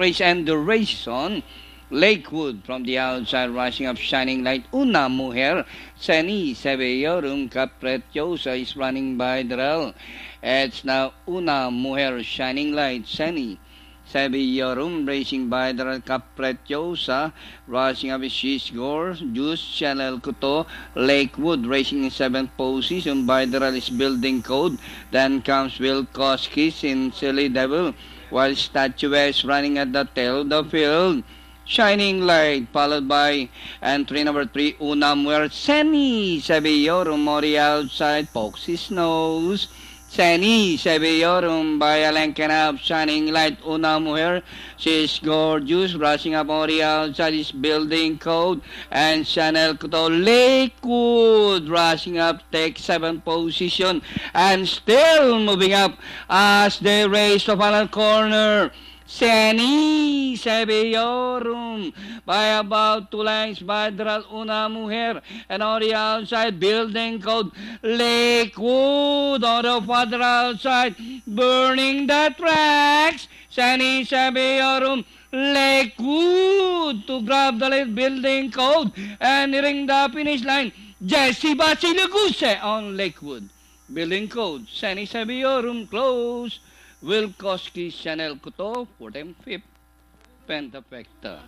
Race and duration. Lakewood from the outside, rushing up, shining light. Una mujer, Seni Seveyorum Capricciosa is running by the rail. It's now Una mujer, shining light. Seni Seveyorum racing by the rail. Capricciosa rushing up, she's Gore. Juice Chanel Kuto. Lakewood racing in 7th position. By the rail is Building Code. Then comes Will Koskis in Silly Devil, while Statues running at the tail of the field. Shining Light, followed by entry number 3, Una Mujer, Seni Seveyorum, Mori outside, pokes his nose. Seni Seveyorum by a length and a half, Shining Light, Una Mujer, she's gorgeous, rushing up Mori outside, is Building Code, and Chanel Kuto, Lakewood, rushing up, takes 7th position, and still moving up as they race to final corner. Seni Seveyorum by about 2 lengths by Dral Una Mujer, and on the outside Building Code. Lakewood on the further outside, burning the tracks. Seni Seveyorum, Lakewood to grab the lead. Building Code, and nearing the finish line, Jesse Basilaguse on Lakewood. Building Code, Seni Seveyorum close. Will Koski Chanel Kuto for them 5th Pentafecta.